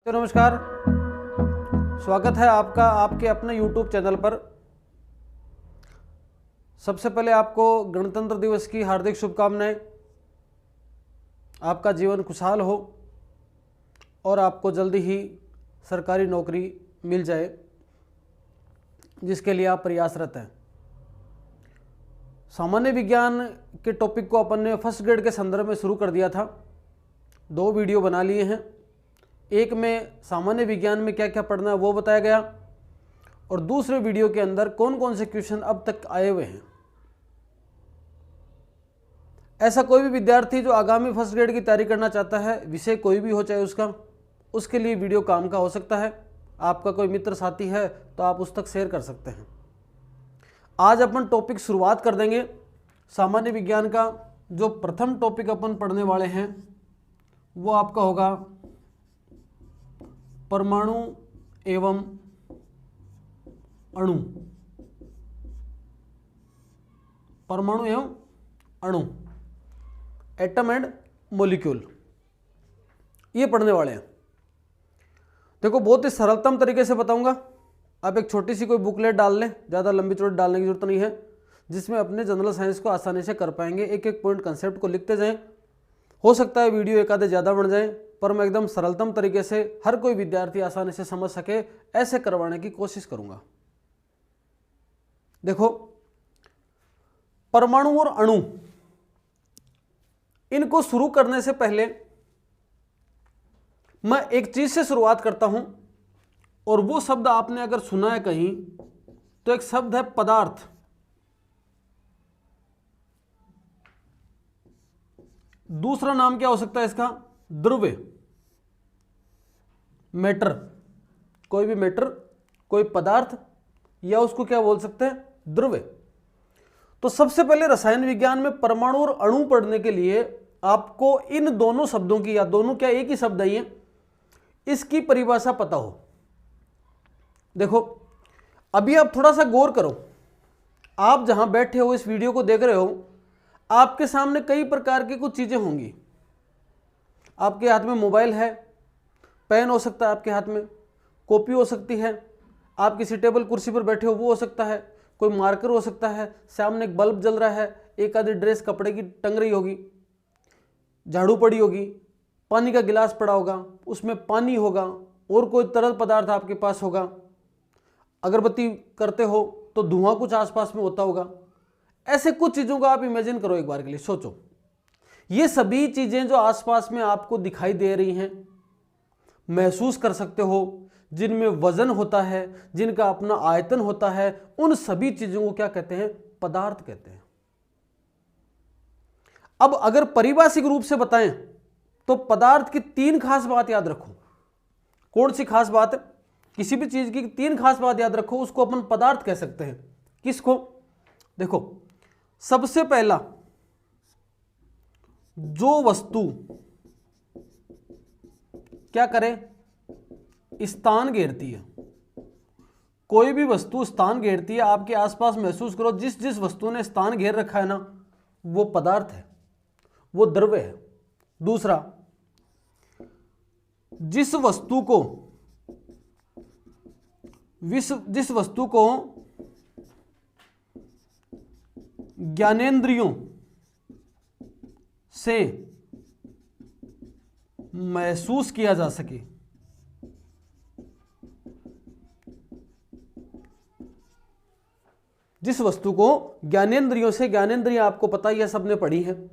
तो नमस्कार, स्वागत है आपका आपके अपने YouTube चैनल पर। सबसे पहले आपको गणतंत्र दिवस की हार्दिक शुभकामनाएं। आपका जीवन खुशहाल हो और आपको जल्दी ही सरकारी नौकरी मिल जाए जिसके लिए आप प्रयासरत हैं। सामान्य विज्ञान के टॉपिक को अपन ने फर्स्ट ग्रेड के संदर्भ में शुरू कर दिया था। 2 वीडियो बना लिए हैं। एक में सामान्य विज्ञान में क्या क्या पढ़ना है वो बताया गया, और दूसरे वीडियो के अंदर कौन कौन से क्वेश्चन अब तक आए हुए हैं। ऐसा कोई भी विद्यार्थी जो आगामी फर्स्ट ग्रेड की तैयारी करना चाहता है, विषय कोई भी हो चाहे उसका, उसके लिए वीडियो काम का हो सकता है। आपका कोई मित्र साथी है तो आप उस तक शेयर कर सकते हैं। आज अपन टॉपिक शुरुआत कर देंगे सामान्य विज्ञान का। जो प्रथम टॉपिक अपन पढ़ने वाले हैं वो आपका होगा परमाणु एवं अणु। परमाणु एवं अणु, एटम एंड मॉलिक्यूल, ये पढ़ने वाले हैं। देखो, बहुत ही सरलतम तरीके से बताऊंगा। आप एक छोटी सी कोई बुकलेट डाल लें, ज़्यादा लंबी चौड़ी डालने की जरूरत नहीं है, जिसमें अपने जनरल साइंस को आसानी से कर पाएंगे। एक एक पॉइंट कंसेप्ट को लिखते जाएं। हो सकता है वीडियो एक आधे ज़्यादा बन जाए, पर मैं एकदम सरलतम तरीके से हर कोई विद्यार्थी आसानी से समझ सके ऐसे करवाने की कोशिश करूंगा। देखो, परमाणु और अणु, इनको शुरू करने से पहले मैं एक चीज से शुरुआत करता हूं, और वो शब्द आपने अगर सुना है कहीं तो एक शब्द है पदार्थ। दूसरा नाम क्या हो सकता है इसका? द्रव्य, मैटर। कोई भी मैटर, कोई पदार्थ, या उसको क्या बोल सकते हैं? द्रव्य। तो सबसे पहले रसायन विज्ञान में परमाणु और अणु पढ़ने के लिए आपको इन दोनों शब्दों की, या दोनों क्या एक ही शब्द है, इसकी परिभाषा पता हो। देखो, अभी आप थोड़ा सा गौर करो। आप जहां बैठे हो, इस वीडियो को देख रहे हो, आपके सामने कई प्रकार की कुछ चीजें होंगी। आपके हाथ में मोबाइल है, पेन हो सकता है आपके हाथ में, कॉपी हो सकती है, आप किसी टेबल कुर्सी पर बैठे हो वो हो सकता है, कोई मार्कर हो सकता है, सामने एक बल्ब जल रहा है, एक आधी ड्रेस कपड़े की टंग रही होगी, झाड़ू पड़ी होगी, पानी का गिलास पड़ा होगा, उसमें पानी होगा, और कोई तरल पदार्थ आपके पास होगा। अगरबत्ती करते हो तो धुआं कुछ आसपास में होता होगा। ऐसे कुछ चीजों का आप इमेजिन करो, एक बार के लिए सोचो। ये सभी चीजें जो आसपास में आपको दिखाई दे रही हैं, महसूस कर सकते हो, जिनमें वजन होता है, जिनका अपना आयतन होता है, उन सभी चीजों को क्या कहते हैं? पदार्थ कहते हैं। अब अगर पारिभाषिक रूप से बताएं तो पदार्थ की 3 खास बात याद रखो। कौन सी खास बात? किसी भी चीज की 3 खास बात याद रखो, उसको अपन पदार्थ कह सकते हैं। किसको? देखो, सबसे पहला, जो वस्तु क्या करे? स्थान घेरती है। कोई भी वस्तु स्थान घेरती है, आपके आसपास महसूस करो, जिस जिस वस्तु ने स्थान घेर रखा है ना, वो पदार्थ है, वो द्रव्य है। दूसरा, जिस वस्तु को ज्ञानेंद्रियों से महसूस किया जा सके, जिस वस्तु को ज्ञानेंद्रियों से, ज्ञानेंद्रियां आपको पता ही है, सबने पढ़ी है,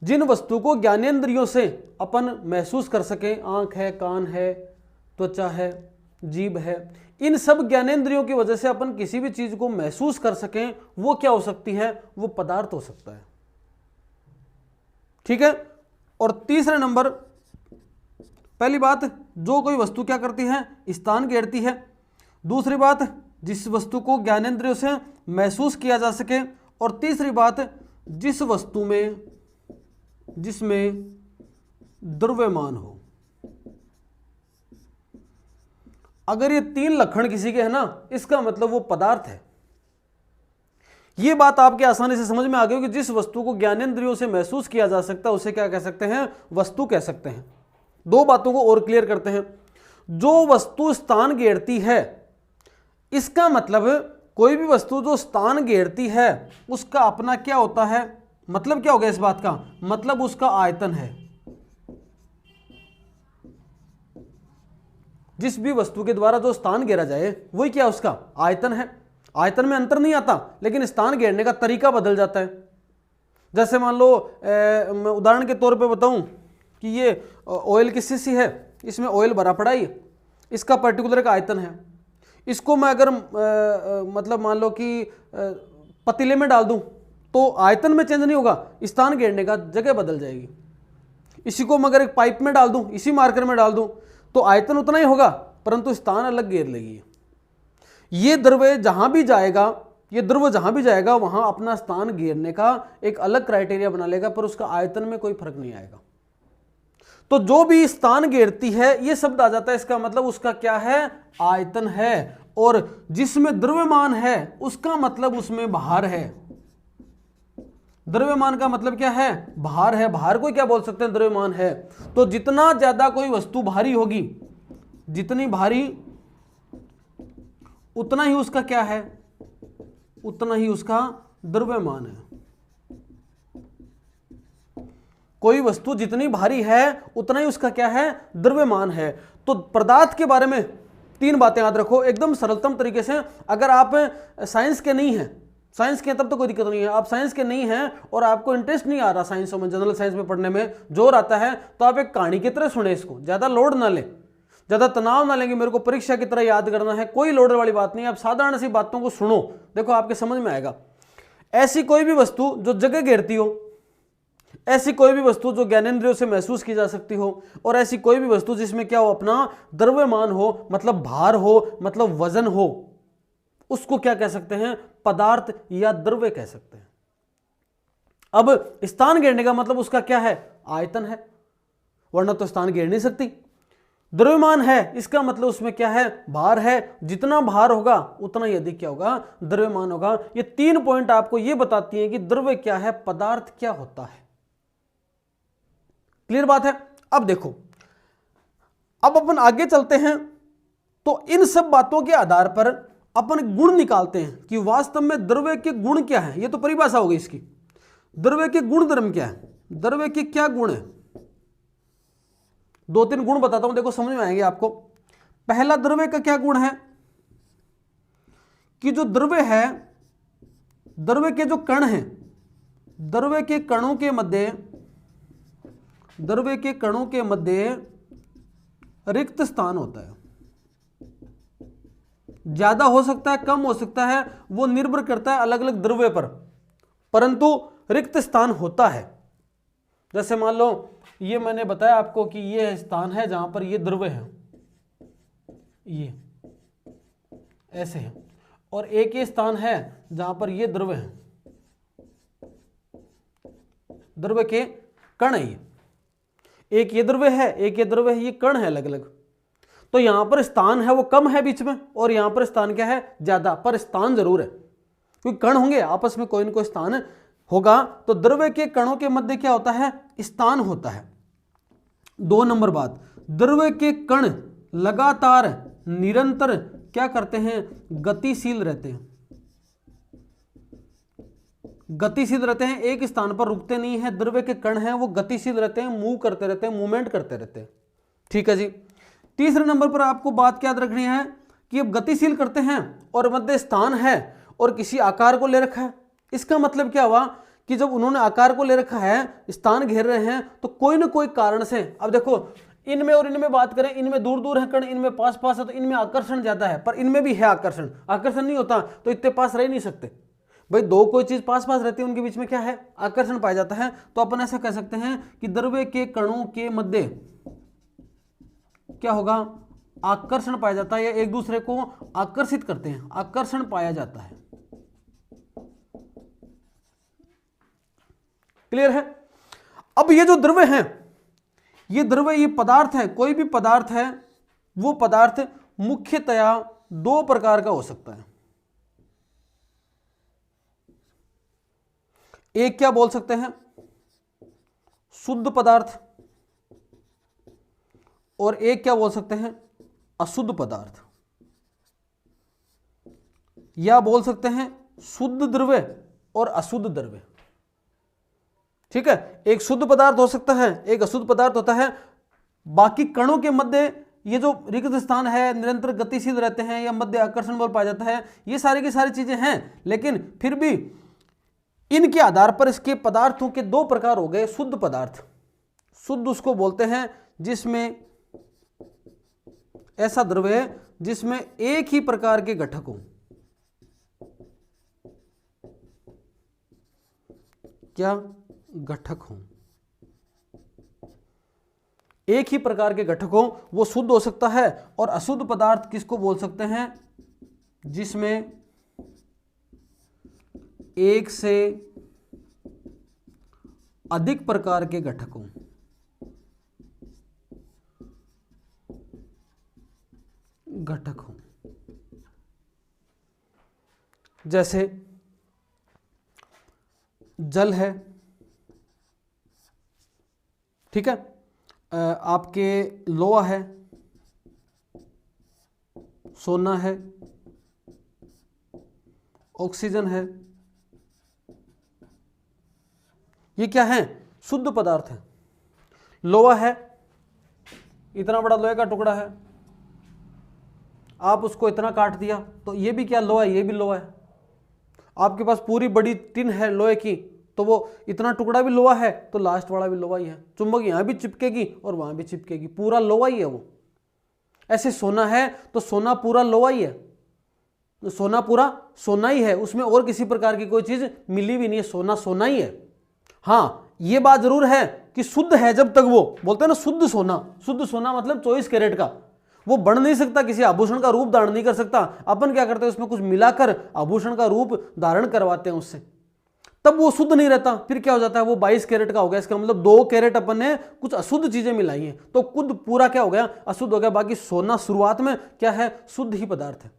जिन वस्तु को ज्ञानेंद्रियों से अपन महसूस कर सके, आंख है, कान है, त्वचा है, जीभ है, इन सब ज्ञानेंद्रियों की वजह से अपन किसी भी चीज को महसूस कर सकें, वो क्या हो सकती है? वो पदार्थ हो सकता है। ठीक है। और तीसरे नंबर, पहली बात, जो कोई वस्तु क्या करती है? स्थान घेरती है। दूसरी बात, जिस वस्तु को ज्ञानेंद्रियों से महसूस किया जा सके। और तीसरी बात, जिस वस्तु में, जिसमें द्रव्यमान हो। अगर ये 3 लक्षण किसी के है ना, इसका मतलब वो पदार्थ है। ये बात आपके आसानी से समझ में आ गई कि जिस वस्तु को ज्ञानेंद्रियों से महसूस किया जा सकता है उसे क्या कह सकते हैं? वस्तु कह सकते हैं। 2 बातों को और क्लियर करते हैं। जो वस्तु स्थान घेरती है, इसका मतलब कोई भी वस्तु जो स्थान घेरती है उसका अपना क्या होता है, मतलब क्या होगा इस बात का, मतलब उसका आयतन है। जिस भी वस्तु के द्वारा जो स्थान घेरा जाए वही क्या उसका आयतन है। आयतन में अंतर नहीं आता, लेकिन स्थान घेरने का तरीका बदल जाता है। जैसे मान लो मैं उदाहरण के तौर पे बताऊं कि ये ऑयल की शीशी है, इसमें ऑयल भरा पड़ा है, इसका पर्टिकुलर एक आयतन है। इसको मैं अगर मतलब मान लो कि पतीले में डाल दूं तो आयतन में चेंज नहीं होगा, स्थान घेरने का जगह बदल जाएगी। इसी को मैं अगर एक पाइप में डाल दूं, इसी मार्कर में डाल दूं तो आयतन उतना ही होगा, परंतु स्थान अलग घेर लेगी। ये द्रव्य जहां भी जाएगा, ये द्रव्य जहां भी जाएगा वहां अपना स्थान घेरने का एक अलग क्राइटेरिया बना लेगा, पर उसका आयतन में कोई फर्क नहीं आएगा। तो जो भी स्थान घेरती है ये शब्द आ जाता है, इसका मतलब उसका क्या है, आयतन है। और जिसमें द्रव्यमान है उसका मतलब उसमें भार है। द्रव्यमान का मतलब क्या है, भार है। भार को क्या बोल सकते हैं, द्रव्यमान है। तो जितना ज्यादा कोई वस्तु भारी होगी, जितनी भारी उतना ही उसका क्या है, उतना ही उसका द्रव्यमान है। कोई वस्तु जितनी भारी है उतना ही उसका क्या है, द्रव्यमान है। तो पदार्थ के बारे में 3 बातें याद रखो एकदम सरलतम तरीके से। अगर आप साइंस के नहीं हैं, साइंस के तब तो कोई दिक्कत नहीं है, आप साइंस के नहीं हैं और आपको इंटरेस्ट नहीं आ रहा साइंसों में, जनरल साइंस में पढ़ने में जोर आता है, तो आप एक कहानी की तरह सुने इसको, ज्यादा लोड ना ले, ज्यादा तनाव ना लेंगे मेरे को परीक्षा की तरह याद करना है, कोई लोड वाली बात नहीं है। आप साधारण सी बातों को सुनो, देखो आपके समझ में आएगा। ऐसी कोई भी वस्तु जो जगह घेरती हो, ऐसी कोई भी वस्तु जो ज्ञानेंद्रियों से महसूस की जा सकती हो, और ऐसी कोई भी वस्तु जिसमें क्या हो, अपना द्रव्यमान हो, मतलब भार हो, मतलब वजन हो, उसको क्या कह सकते हैं, पदार्थ या द्रव्य कह सकते हैं। अब स्थान घेरने का मतलब उसका क्या है, आयतन है, वरना तो स्थान घेर नहीं सकती। द्रव्यमान है, इसका मतलब उसमें क्या है, भार है। जितना भार होगा उतना ही अधिक क्या होगा, द्रव्यमान होगा। ये 3 पॉइंट आपको ये बताती हैं कि द्रव्य क्या है, पदार्थ क्या होता है। क्लियर बात है। अब देखो, अब अपन आगे चलते हैं, तो इन सब बातों के आधार पर अपन गुण निकालते हैं कि वास्तव में द्रव्य के गुण क्या है। ये तो परिभाषा हो गई इसकी, द्रव्य के गुण धर्म क्या है, द्रव्य के क्या गुण है। 2-3 गुण बताता हूं, देखो समझ में आएंगे आपको। पहला, द्रव्य का क्या गुण है कि जो द्रव्य है, द्रव्य के जो कण हैं, द्रव्य के कणों के मध्य, द्रव्य के कणों के मध्य रिक्त स्थान होता है। ज्यादा हो सकता है, कम हो सकता है, वो निर्भर करता है अलग अलग द्रव्य पर, परंतु रिक्त स्थान होता है। जैसे मान लो ये मैंने बताया आपको कि ये स्थान है जहां पर ये द्रव्य है, ये ऐसे है, और एक ये स्थान है जहां पर ये द्रव्य है, द्रव्य के कण है। ये एक ये द्रव्य है, एक ये द्रव्य है, ये कण है अलग अलग। तो यहां पर स्थान है वो कम है बीच में, और यहां पर स्थान क्या है, ज्यादा, पर स्थान जरूर है, क्योंकि कण होंगे आपस में कोई न कोई स्थान होगा। तो द्रव्य के कणों के मध्य क्या होता है, स्थान होता है। 2 नंबर बात, द्रव्य के कण लगातार निरंतर क्या करते हैं, गतिशील रहते हैं। गतिशील रहते हैं, एक स्थान पर रुकते नहीं है। द्रव्य के कण हैं वो गतिशील रहते हैं, मूव करते रहते हैं, मूवमेंट करते रहते हैं। ठीक है जी। तीसरे नंबर पर आपको बात क्या याद रखनी है कि अब गतिशील करते हैं और मध्य स्थान है और किसी आकार को ले रखा है। इसका मतलब क्या हुआ कि जब उन्होंने आकार को ले रखा है, स्थान घेर रहे हैं, तो कोई ना कोई कारण से, अब देखो इनमें और इनमें बात करें, इनमें दूर दूर है कण, इनमें पास पास है, तो इनमें आकर्षण ज्यादा है, पर इनमें भी है आकर्षण। आकर्षण नहीं होता तो इतने पास रह नहीं सकते भाई। 2 कोई चीज पास पास रहती है, उनके बीच में क्या है, आकर्षण पाया जाता है। तो अपन ऐसा कह सकते हैं कि द्रव्य के कणों के मध्य क्या होगा, आकर्षण पाया जाता है, या एक दूसरे को आकर्षित करते हैं, आकर्षण पाया जाता है। क्लियर है। अब ये जो द्रव्य है, ये द्रव्य, ये पदार्थ है, कोई भी पदार्थ है, वो पदार्थ मुख्यतया 2 प्रकार का हो सकता है। एक क्या बोल सकते हैं, शुद्ध पदार्थ, और एक क्या बोल सकते हैं, अशुद्ध पदार्थ, या बोल सकते हैं शुद्ध द्रव्य और अशुद्ध द्रव्य। ठीक है, एक शुद्ध पदार्थ हो सकता है, एक अशुद्ध पदार्थ होता है। बाकी कणों के मध्य ये जो रिक्त स्थान है, निरंतर गतिशील रहते हैं या मध्य आकर्षण बल पाया जाता है, ये सारी की सारी चीजें हैं, लेकिन फिर भी इनके आधार पर इसके पदार्थों के दो प्रकार हो गए। शुद्ध पदार्थ, शुद्ध उसको बोलते हैं जिसमें ऐसा द्रव्य है जिसमें एक ही प्रकार के घटक हो। क्या घटक हो, एक ही प्रकार के घटक हो, वो शुद्ध हो सकता है। और अशुद्ध पदार्थ किसको बोल सकते हैं, जिसमें एक से अधिक प्रकार के घटक हो। घटक हो, जैसे जल है, ठीक है, आपके लोहा है, सोना है, ऑक्सीजन है, ये क्या है, शुद्ध पदार्थ है। लोहा है, इतना बड़ा लोहे का टुकड़ा है, आप उसको इतना काट दिया तो ये भी क्या लोहा है, ये भी लोहा है। आपके पास पूरी बड़ी टिन है लोहे की, तो वो इतना टुकड़ा भी लोहा है तो लास्ट वाला भी लोहा ही है। चुंबक यहां भी चिपकेगी और वहां भी चिपकेगी, पूरा लोहा ही है वो। ऐसे सोना है तो सोना पूरा लोहा ही है, सोना पूरा सोना ही है, उसमें और किसी प्रकार की कोई चीज मिली भी नहीं है, सोना सोना ही है। हाँ, ये बात जरूर है कि शुद्ध है जब तक वो बोलते हैं ना शुद्ध सोना। शुद्ध सोना मतलब 24 कैरेट का, वो बढ़ नहीं सकता, किसी आभूषण का रूप धारण नहीं कर सकता। अपन क्या करते हैं, उसमें कुछ मिलाकर आभूषण का रूप धारण करवाते हैं उससे, तब वो शुद्ध नहीं रहता। फिर क्या हो जाता है, वो 22 कैरेट का हो गया। इसका मतलब 2 कैरेट अपन ने कुछ अशुद्ध चीजें मिलाई हैं, तो खुद पूरा क्या हो गया, अशुद्ध हो गया। बाकी सोना शुरुआत में क्या है, शुद्ध ही पदार्थ है।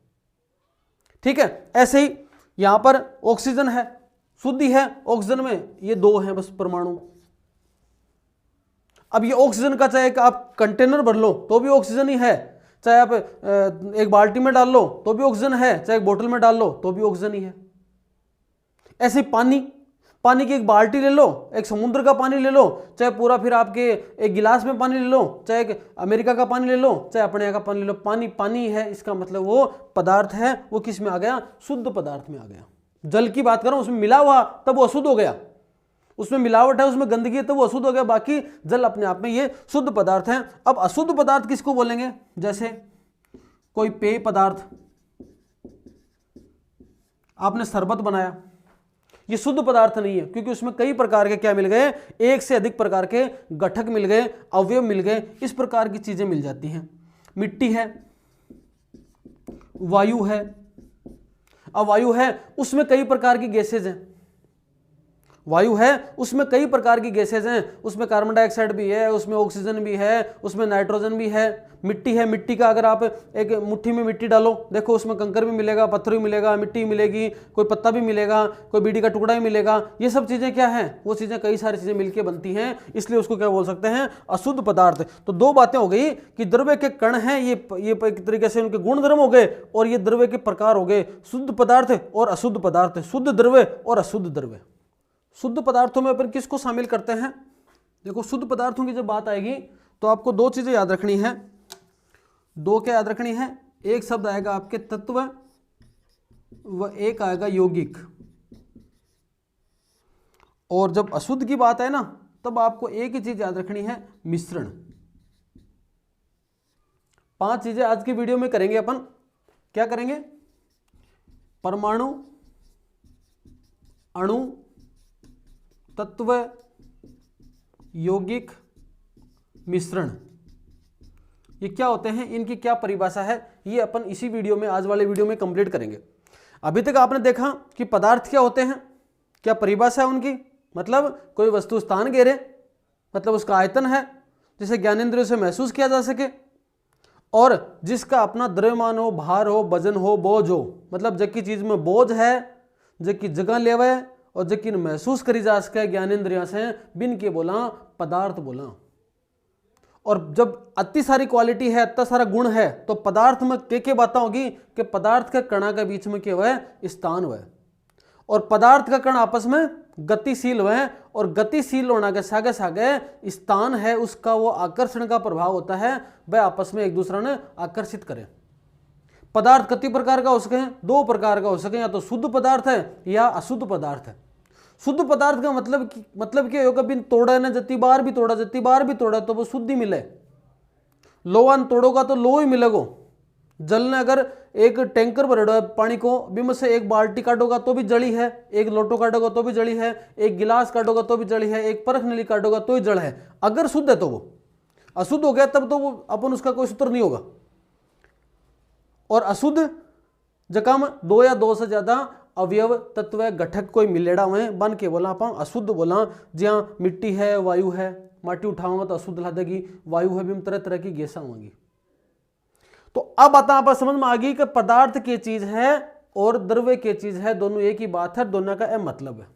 ठीक है, ऐसे ही यहां पर ऑक्सीजन है, शुद्ध ही है। ऑक्सीजन में ये 2 हैं बस परमाणु। अब ये ऑक्सीजन का चाहे आप कंटेनर भर लो तो भी ऑक्सीजन ही है, चाहे आप एक बाल्टी में डाल लो तो भी ऑक्सीजन है, चाहे एक बोतल में डाल लो तो भी ऑक्सीजन ही है। ऐसे पानी, पानी की एक बाल्टी ले लो, एक समुद्र का पानी ले लो, चाहे पूरा फिर आपके एक गिलास में पानी ले लो, चाहे एक अमेरिका का पानी ले लो, चाहे अपने यहाँ का पानी ले लो, पानी पानी है। इसका मतलब वो पदार्थ है, वो किस में आ गया, शुद्ध पदार्थ में आ गया। जल की बात करो, उसमें मिला हुआ तब वो अशुद्ध हो गया, उसमें मिलावट है, उसमें गंदगी है तो वो अशुद्ध हो गया। बाकी जल अपने आप में ये शुद्ध पदार्थ है। अब अशुद्ध पदार्थ किसको बोलेंगे, जैसे कोई पेय पदार्थ, आपने शरबत बनाया, ये शुद्ध पदार्थ नहीं है, क्योंकि उसमें कई प्रकार के क्या मिल गए, एक से अधिक प्रकार के घटक मिल गए, अवयव मिल गए, इस प्रकार की चीजें मिल जाती हैं। मिट्टी है, वायु है, अब वायु है उसमें कई प्रकार की गैसेज हैं, वायु है उसमें कई प्रकार की गैसेज हैं, उसमें कार्बन डाइऑक्साइड भी है, उसमें ऑक्सीजन भी है, उसमें नाइट्रोजन भी है। मिट्टी है, मिट्टी का अगर आप एक मुट्ठी में मिट्टी डालो, देखो उसमें कंकर भी मिलेगा, पत्थर भी मिलेगा, मिट्टी मिलेगी, कोई पत्ता भी मिलेगा, कोई बीड़ी का टुकड़ा भी मिलेगा। ये सब चीजें क्या हैं, वो चीजें कई सारी चीजें मिलकर बनती हैं, इसलिए उसको क्या बोल सकते हैं, अशुद्ध पदार्थ। तो 2 बातें हो गई कि द्रव्य के कण हैं, ये एक तरीके से उनके गुण धर्म हो गए, और ये द्रव्य के प्रकार हो गए, शुद्ध पदार्थ और अशुद्ध पदार्थ, शुद्ध द्रव्य और अशुद्ध द्रव्य। शुद्ध पदार्थों में अपन किसको शामिल करते हैं, देखो शुद्ध पदार्थों की जब बात आएगी तो आपको 2 चीजें याद रखनी है। 2 क्या याद रखनी है, एक शब्द आएगा आपके तत्व व एक आएगा यौगिक। और जब अशुद्ध की बात है ना, तब आपको एक ही चीज याद रखनी है, मिश्रण। 5 चीजें आज की वीडियो में करेंगे अपन। क्या करेंगे, परमाणु, अणु, तत्व, यौगिक, मिश्रण। ये क्या होते हैं, इनकी क्या परिभाषा है, ये अपन इसी वीडियो में, आज वाले वीडियो में कंप्लीट करेंगे। अभी तक आपने देखा कि पदार्थ क्या होते हैं, क्या परिभाषा है उनकी, मतलब कोई वस्तु स्थान घेरे, मतलब उसका आयतन है जिसे ज्ञानेंद्रियों से महसूस किया जा सके, और जिसका अपना द्रव्यमान हो, भार हो, वजन हो, बोझ हो, मतलब जबकि चीज में बोझ है, जबकि जगह लेवे, और जबकि महसूस करी जा सके ज्ञानेंद्रियों से, बिन के बोला पदार्थ बोला। और जब अति सारी क्वालिटी है, इतना सारा गुण है, तो पदार्थ में क्या बातें होगी कि पदार्थ के कणा के बीच में क्या हुआ है, स्थान हुआ है, और पदार्थ का कण आपस में गतिशील हुए हैं, और गतिशील होना के सागे सागे स्थान है उसका वो आकर्षण का प्रभाव होता है, वह आपस में एक दूसरे ने आकर्षित करें। पदार्थ कितने प्रकार का हो सके, दो प्रकार का हो सके, या तो शुद्ध पदार्थ है या अशुद्ध पदार्थ है। शुद्ध पदार्थ का मतलब क्या होगा, बिन तोड़ा ने जती बार भी तोड़ा तो वो शुद्ध ही मिले। लोहान तोड़ोगा तो लो ही मिलेगो। जल ने अगर एक टैंकर भरेगा है पानी को, बिम से एक बाल्टी काटोगा तो भी जड़ी है, एक लोटो काटोगा तो भी जड़ी है, एक गिलास काटोगा तो भी जड़ी है, एक परख नली काटोगा तो ही जड़ है। अगर शुद्ध है तो वो, अशुद्ध हो गया तब तो वो अपन उसका कोई सूत्र नहीं होगा। और अशुद्ध जकाम दो या दो से ज्यादा अवयव तत्व घटक कोई मिलेड़ा हुए बन के बोला अपन अशुद्ध बोला। जहाँ मिट्टी है, वायु है, माटी उठाऊंगा तो अशुद्ध ला देगी, वायु है भी तरह तरह की गैसा होंगी। तो अब आप समझ में आ गई कि पदार्थ की चीज है और द्रव्य की चीज है, दोनों एक ही बात है, दोनों का यह मतलब है।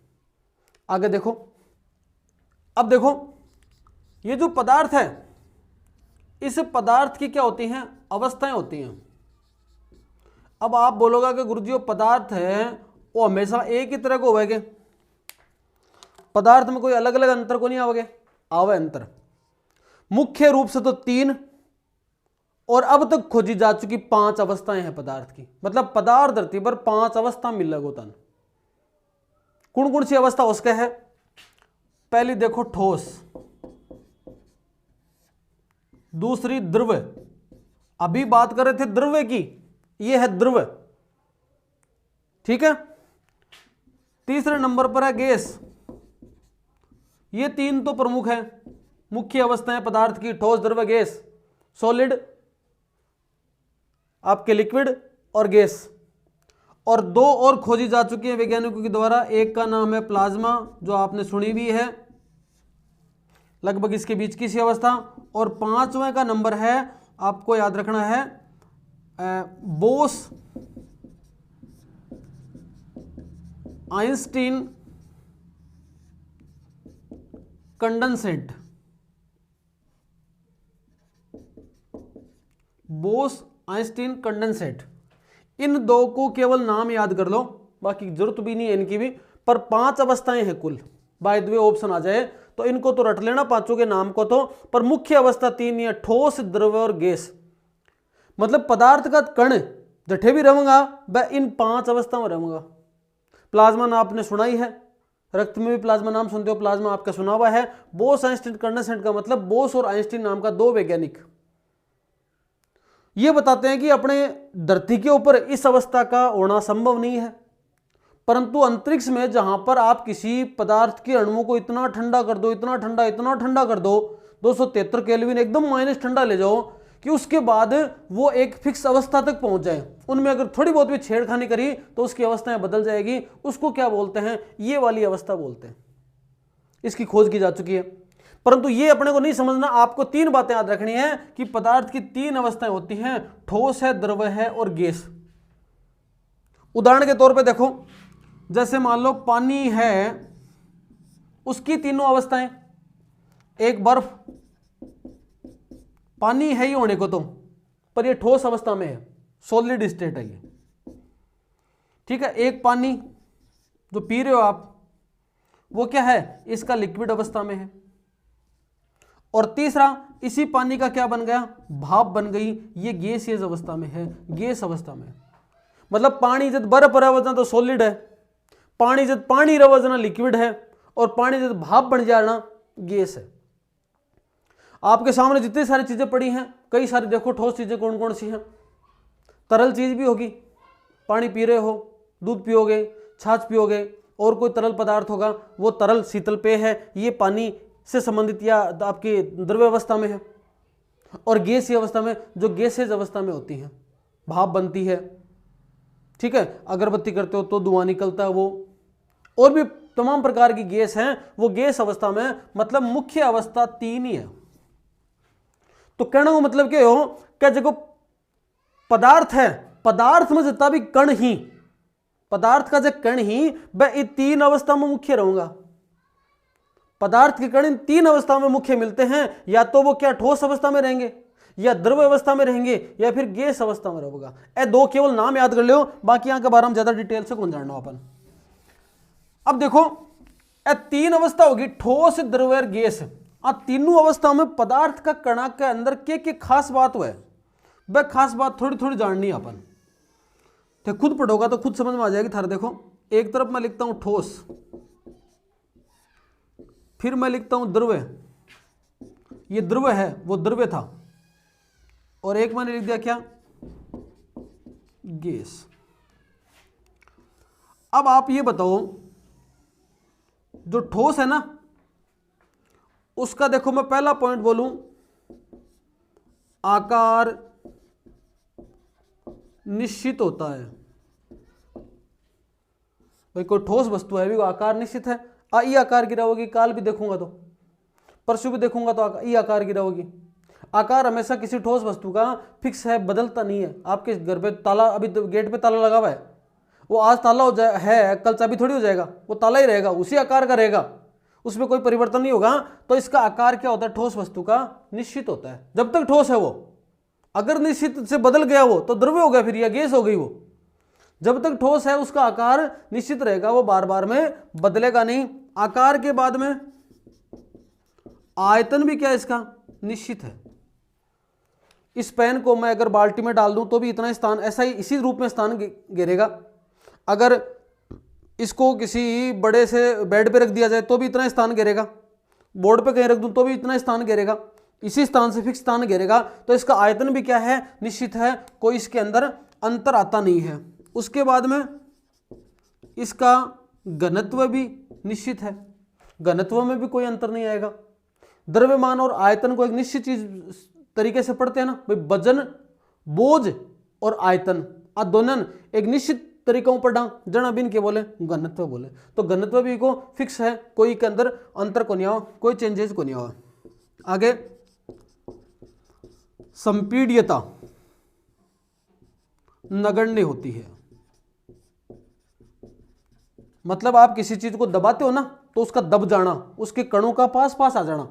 आगे देखो, अब देखो ये जो पदार्थ है, इस पदार्थ की क्या होती हैं, अवस्थाएं होती हैं। अब आप बोलोगे कि गुरुजी वो पदार्थ है वो हमेशा एक ही तरह को होगे, पदार्थ में कोई अलग अलग अंतर को नहीं आओगे, आवे अंतर। मुख्य रूप से तो 3 और अब तक खोजी जा चुकी 5 अवस्थाएं हैं पदार्थ की। मतलब पदार्थ धरती पर 5 अवस्था मिल लगो। कौन कौन सी अवस्था उसके है, पहली देखो ठोस, दूसरी द्रव्य, अभी बात कर रहे थे द्रव्य की, ये है द्रव्य, ठीक है। तीसरे नंबर पर है गैस। ये 3 तो प्रमुख है, मुख्य अवस्थाएं पदार्थ की, ठोस, द्रव्य, गैस, सॉलिड आपके लिक्विड और गैस। और 2 और खोजी जा चुकी है वैज्ञानिकों के द्वारा, एक का नाम है प्लाज्मा, जो आपने सुनी भी है, लगभग इसके बीच की सी अवस्था। और 5वें का नंबर है, आपको याद रखना है, Bose Einstein condensate. Bose Einstein condensate, इन 2 को केवल नाम याद कर लो, बाकी जरूरत भी नहीं है इनकी भी। पर 5 अवस्थाएं हैं कुल, बाय द वे ऑप्शन आ जाए तो इनको तो रट लेना, 5 के नाम को तो। पर मुख्य अवस्था 3 है, ठोस, द्रव्य और गैस। मतलब पदार्थ का कण जठे भी रहूंगा वह इन 5 अवस्थाओं में रहूंगा। प्लाज्मा नाम आपने सुना ही है, रक्त में भी प्लाज्मा नाम सुनते हो, प्लाज्मा आपका सुना हुआ है। बोस आइंस्टीन कंडेंसेट का मतलब बोस और आइंस्टीन नाम का 2 वैज्ञानिक ये बताते हैं कि अपने धरती के ऊपर इस अवस्था का होना संभव नहीं है, परंतु अंतरिक्ष में जहां पर आप किसी पदार्थ के अणुओं को इतना ठंडा कर दो, इतना ठंडा कर दो, 273 केल्विन एकदम माइनस ठंडा ले जाओ, कि उसके बाद वो एक फिक्स अवस्था तक पहुंच जाए। उनमें अगर थोड़ी बहुत भी छेड़खानी करी तो उसकी अवस्थाएं बदल जाएगी। उसको क्या बोलते हैं, ये वाली अवस्था बोलते हैं। इसकी खोज की जा चुकी है, परंतु ये अपने को नहीं समझना। आपको 3 बातें याद रखनी है कि पदार्थ की 3 अवस्थाएं होती हैं, ठोस है, द्रव्य है और गैस। उदाहरण के तौर पे देखो, जैसे मान लो पानी है, उसकी 3 अवस्थाएं, एक बर्फ, पानी है ही होने को तो, पर ये ठोस अवस्था में है, सॉलिड स्टेट है ये, ठीक है। एक पानी जो पी रहे हो आप, वो क्या है, इसका लिक्विड अवस्था में है। और तीसरा, इसी पानी का क्या बन गया, भाप बन गई, ये गैसियस अवस्था में है, गैस अवस्था में। मतलब पानी जब बर्फ रहा तो सॉलिड है, पानी जब पानी रहा लिक्विड है, और पानी जब भाप बन जाना गैस है। आपके सामने जितनी सारी चीजें पड़ी हैं, कई सारी देखो ठोस चीजें कौन कौन सी हैं। तरल चीज भी होगी, पानी पी रहे हो, दूध पियोगे, छाछ पियोगे, और कोई तरल पदार्थ होगा, वो तरल शीतल पेय है, ये पानी से संबंधित या आपकी द्रव्य अवस्था में है। और गैसीय अवस्था में, जो गैसेज अवस्था में होती हैं, भाप बनती है, ठीक है, अगरबत्ती करते हो तो धुआं निकलता है वो, और भी तमाम प्रकार की गैस हैं, वो गैस अवस्था में। मतलब मुख्य अवस्था 3 ही है। तो कहने का मतलब क्या हो, क्या देखो पदार्थ है, पदार्थ में जितना भी कण ही, पदार्थ का जो कण ही वह 3 अवस्था में मुख्य रहूंगा। पदार्थ के कण इन तीन अवस्थाओं में मुख्य मिलते हैं, या तो वो क्या ठोस अवस्था में रहेंगे, या द्रव अवस्था में रहेंगे, या फिर गैस अवस्था में रहेगा। ए दो केवल नाम याद कर लो, बाकी यहां के बारे में ज्यादा डिटेल से कौन जानना अपन। अब देखो ए तीन अवस्था होगी, ठोस, द्रव और गैस। तीनों अवस्थाओं में पदार्थ का कणा के अंदर के खास बात हुआ है, वह खास बात थोड़ी थोड़ी जाननी है अपन। तो खुद पढ़ोगा तो खुद समझ में आ जाएगी थारे। देखो एक तरफ मैं लिखता हूं ठोस, फिर मैं लिखता हूं द्रव, ये द्रव है, वो द्रव्य था, और एक मैंने लिख दिया क्या, गैस। अब आप ये बताओ, जो ठोस है ना, उसका देखो मैं पहला पॉइंट बोलूं, आकार निश्चित होता है। भाई कोई ठोस वस्तु है, भी आकार निश्चित है, ई आकार की रहोगी, काल भी देखूंगा तो, परसों भी देखूंगा तो ई आकार की रहोगी। आकार हमेशा किसी ठोस वस्तु का फिक्स है, बदलता नहीं है। आपके घर पे ताला, अभी तो गेट पे ताला लगा हुआ है, वो आज ताला हो जाए है, कल चाबी थोड़ी हो जाएगा, वो ताला ही रहेगा, उसी आकार का रहेगा, उसमें कोई परिवर्तन नहीं होगा। तो इसका आकार क्या होता है, ठोस वस्तु का निश्चित होता है, जब तक ठोस है वो। अगर निश्चित से बदल गया वो तो द्रव्य हो गया फिर, या गैस हो गई वो। जब तक ठोस है उसका आकार निश्चित रहेगा, वो बार बार में बदलेगा नहीं। आकार के बाद में आयतन भी क्या है इसका, निश्चित है। इस पेन को मैं अगर बाल्टी में डाल दूं तो भी इतना स्थान, ऐसा ही इसी रूप में स्थान घेरेगा। अगर इसको किसी बड़े से बेड पे रख दिया जाए तो भी इतना स्थान घेरेगा, बोर्ड पे कहीं रख दूं तो भी इतना स्थान घेरेगा, इसी स्थान से फिक्स स्थान घेरेगा। तो इसका आयतन भी क्या है, निश्चित है, कोई इसके अंदर अंतर आता नहीं है। उसके बाद में इसका घनत्व भी निश्चित है, घनत्व में भी कोई अंतर नहीं आएगा। द्रव्यमान और आयतन को एक निश्चित चीज तरीके से पढ़ते हैं ना भाई, वजन, बोझ और आयतन, दोनों एक निश्चित तरीकों पर जन अबिन के बोले घनत्व बोले। तो घनत्व भी को फिक्स है, कोई के अंदर अंतर को नहीं आओ, कोई चेंजेस को नहीं आओ। आगे संपीड्यता नगण्य होती है। मतलब आप किसी चीज को दबाते हो ना, तो उसका दब जाना, उसके कणों का पास पास आ जाना।